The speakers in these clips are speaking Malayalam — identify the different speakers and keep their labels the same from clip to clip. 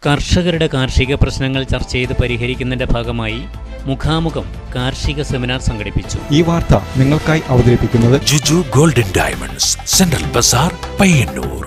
Speaker 1: കർഷകരുടെ കാർഷിക പ്രശ്നങ്ങൾ ചർച്ച ചെയ്ത് പരിഹരിക്കുന്നതിന്റെ ഭാഗമായി മുഖാമുഖം കാർഷിക സെമിനാർ സംഘടിപ്പിച്ചു.
Speaker 2: ഈ വാർത്ത നിങ്ങൾക്കായി അവതരിപ്പിക്കുന്നത്
Speaker 3: Juju Golden Diamonds, Central Bazar, Payyanur.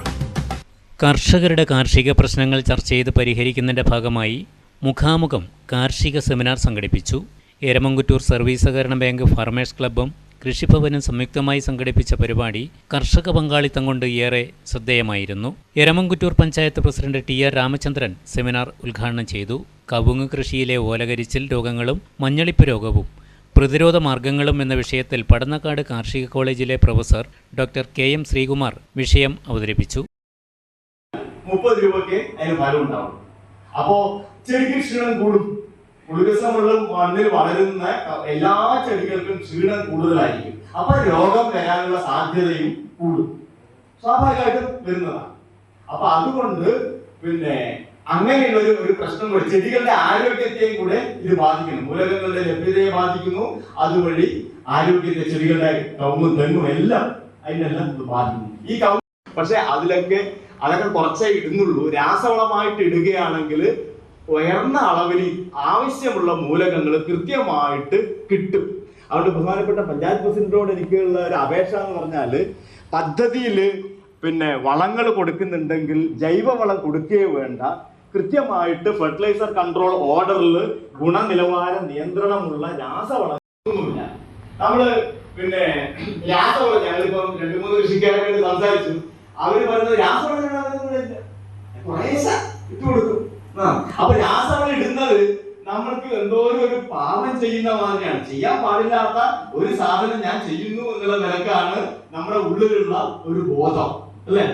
Speaker 1: കർഷകരുടെ കാർഷിക പ്രശ്നങ്ങൾ ചർച്ച ചെയ്ത് പരിഹരിക്കുന്നതിന്റെ ഭാഗമായി മുഖാമുഖം കാർഷിക സെമിനാർ സംഘടിപ്പിച്ചു. എരമംകുറ്റൂർ സർവീസ് സഹകരണ ബാങ്ക് ഫാർമേഴ്സ് ക്ലബ്ബും കൃഷിഭവനും സംയുക്തമായി സംഘടിപ്പിച്ച പരിപാടി കർഷക പങ്കാളിത്തം കൊണ്ട് ഏറെ ശ്രദ്ധേയമായിരുന്നു. എരമംകുറ്റൂർ പഞ്ചായത്ത് പ്രസിഡന്റ് ടി.ആർ. രാമചന്ദ്രൻ സെമിനാർ ഉദ്ഘാടനം ചെയ്തു. കവുങ്ങ് കൃഷിയിലെ ഓലകരിച്ചിൽ രോഗങ്ങളും മഞ്ഞളിപ്പ് രോഗവും പ്രതിരോധ മാർഗങ്ങളും എന്ന വിഷയത്തിൽ പടന്നക്കാട് കാർഷിക കോളേജിലെ പ്രൊഫസർ ഡോക്ടർ കെ.എം. ശ്രീകുമാർ വിഷയം അവതരിപ്പിച്ചു.
Speaker 4: 30 രൂപയ്ക്ക് അതിന് ഫലം ഉണ്ടാവും. അപ്പോ ചെടിക്ക് ക്ഷീണം കൂടും. ഉൾരസമുള്ള മണ്ണിൽ വളരുന്ന എല്ലാ ചെടികൾക്കും ക്ഷീണം കൂടുതലായിരിക്കും. അപ്പൊ രോഗം വരാനുള്ള സാധ്യതയും കൂടും, സ്വാഭാവികമായിട്ടും വരുന്നതാണ്. അപ്പൊ അതുകൊണ്ട് അങ്ങനെയുള്ള ഒരു പ്രശ്നം ചെടികളുടെ ആരോഗ്യത്തെയും കൂടെ ഇത് ബാധിക്കുന്നു. മൂലകങ്ങളുടെ ലഭ്യതയെ ബാധിക്കുന്നു. അതുവഴി ആരോഗ്യത്തെ ചെടികളുടെ കവുങ്ങും തെങ്ങും എല്ലാം അതിനെല്ലാം ഇത് ബാധിക്കുന്നു. ഈ കവുങ്ങ് പക്ഷെ അതൊക്കെ കുറച്ചേ ഇടുന്നുള്ളൂ. രാസവളമായിട്ട് ഇടുകയാണെങ്കിൽ ഉയർന്ന അളവിൽ ആവശ്യമുള്ള മൂലകങ്ങൾ കൃത്യമായിട്ട് കിട്ടും. അതുകൊണ്ട് ബഹുമാനപ്പെട്ട പഞ്ചായത്ത് പ്രസിഡന്റിനോട് എനിക്കുള്ള ഒരു അപേക്ഷ എന്ന് പറഞ്ഞാല് പദ്ധതിയിൽ വളങ്ങൾ കൊടുക്കുന്നുണ്ടെങ്കിൽ ജൈവവളം കൊടുക്കുകയോ വേണ്ട, കൃത്യമായിട്ട് ഫെർട്ടിലൈസർ കൺട്രോൾ ഓർഡറിൽ ഗുണനിലവാര നിയന്ത്രണമുള്ള രാസവളമൊന്നുമില്ല. നമ്മള് രാസവളം ഞങ്ങളിപ്പോ 2-3 കൃഷിക്കാരെ വേണ്ടി സംസാരിച്ചു. അവര് പറയുന്നത് രാസവളം ഇട്ട് കൊടുക്കും. അപ്പൊ രാസവളം ഇടുന്നത് നമ്മൾക്ക് എന്തോ ഒരു പാപം ചെയ്യുന്ന മാതിരിയാണ്. ചെയ്യാൻ പാടില്ലാത്ത ഒരു സാധനം ഞാൻ ചെയ്യുന്നു എന്നുള്ള നിലക്കാണ് നമ്മുടെ ഉള്ളിലുള്ള ഒരു ബോധം, അല്ലേ?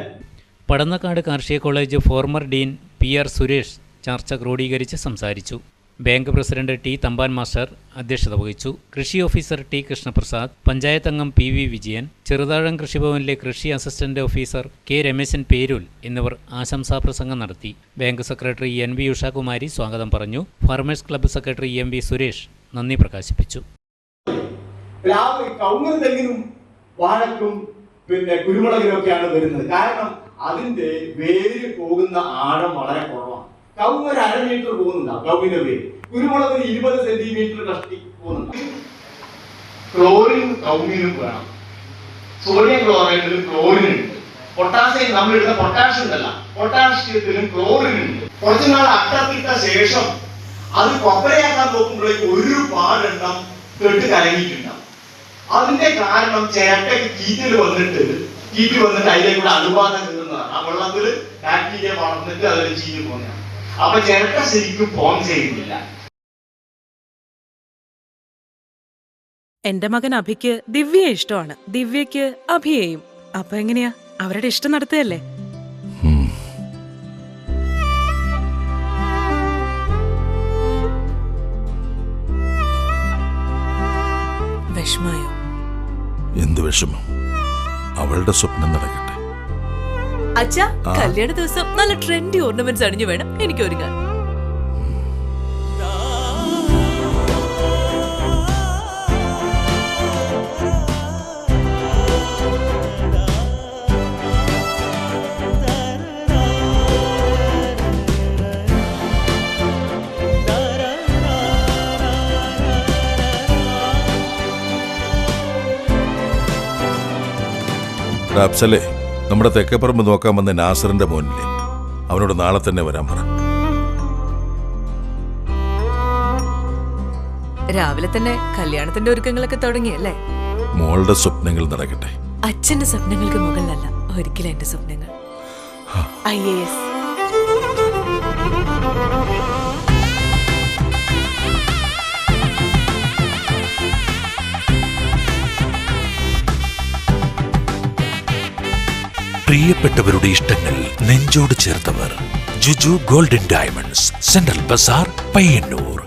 Speaker 1: പടന്നക്കാട് കാർഷിക college former dean P R. Suresh ചർച്ച ക്രോഡീകരിച്ച് സംസാരിച്ചു. Bank president T. Thampan master അധ്യക്ഷത വഹിച്ചു. കൃഷി ഓഫീസർ ടി. കൃഷ്ണപ്രസാദ്, പഞ്ചായത്ത് അംഗം പി. വി. വിജയൻ, ചെറുതാഴം കൃഷിഭവനിലെ കൃഷി assistant officer K. Rameshan Perul എന്നിവർ ആശംസാപ്രസംഗം നടത്തി. Bank secretary N. V. Ushakumari സ്വാഗതം പറഞ്ഞു. Farmers club secretary M. V. Suresh നന്ദി പ്രകാശിപ്പിച്ചു.
Speaker 4: വാഴക്കും കുരുമുളകിനൊക്കെയാണ് വരുന്നത്. കാരണം അതിന്റെ വേര് പോകുന്ന ആഴം വളരെ കുറവാണ്. കവുങ്ങ് 1/2 മീറ്റർ പോകുന്നുണ്ടാവും കവുങ്ങിന്റെ വേര്. കുരുമുളകിന് 20 സെന്റിമീറ്റർ കഷ്ടി പോകുന്നുണ്ടാവും. ക്ലോറിൻ കവുങ്ങിനും വേണം. സോഡിയം ക്ലോറൈഡിലും ക്ലോറിൻ ഉണ്ട്. പൊട്ടാസ്യം നമ്മളിടുന്ന പൊട്ടാഷ്യം ഉണ്ടല്ല, പൊട്ടാഷ്യത്തിലും ക്ലോറിൻ ഉണ്ട്. കുറച്ചുനാൾ അട്ടത്തിട്ട ശേഷം അത് കൊപ്പരയാക്കാൻ നോക്കുമ്പോഴേക്ക് ഒരുപാടെണ്ണം കെട്ട് കലങ്ങിയിട്ടുണ്ടാവും. അതിന്റെ കാരണം ചിരട്ടയ്ക്ക് കീറ്റിൽ വന്നിട്ട് അതിലേക്കൂടെ അണുബാധ കയറുന്നതാണ്. ആ വെള്ളത്തിൽ ബാക്ടീരിയ വളർന്നിട്ട് അതിൽ ചീഞ്ഞു പോകുന്നതാണ്. അപ്പൊ ചിരട്ട ശരിക്കും ഫോം ചെയ്യുന്നില്ല.
Speaker 5: എന്റെ മകൻ അഭിക്ക് ദിവ്യയെ ഇഷ്ടമാണ്, ദിവ്യക്ക് അഭിയെയും. അപ്പൊ എങ്ങനെയാ, അവരുടെ ഇഷ്ടം നടത്തുകയല്ലേ? വിഷമായോ?
Speaker 3: എന്ത് വിഷമം? അവളുടെ സ്വപ്നം നടക്കട്ടെ.
Speaker 6: അച്ഛാ, കല്യാണ ദിവസം നല്ല ട്രെൻഡി ഓർണമെന്റ്സ് അണിഞ്ഞു വേണം എനിക്ക് ഒരുങ്ങാൻ.
Speaker 3: അഫ്സലേ, നമ്മുടെ തെക്കേപ്പറമ്പ് നോക്കാൻ വന്ന നാസറിന്റെ മോനില്ലേ, അവനോട് നാളെ തന്നെ വരാൻ പറ.
Speaker 6: രാവിലെ തന്നെ കല്യാണത്തിന്റെ ഒരുക്കങ്ങളൊക്കെ തുടങ്ങിയല്ലേ?
Speaker 3: മോളുടെ സ്വപ്നങ്ങൾ നടക്കട്ടെ.
Speaker 6: അച്ഛന്റെ സ്വപ്നങ്ങൾക്ക് മുകളിലല്ല ഒരിക്കലും എന്റെ സ്വപ്നങ്ങൾ. IAS.
Speaker 3: പ്രിയപ്പെട്ടവരുടെ ഇഷ്ടങ്ങൾ നെഞ്ചോട് ചേർത്തവർ. Juju Golden Diamonds, Central Bazar, Payyanur.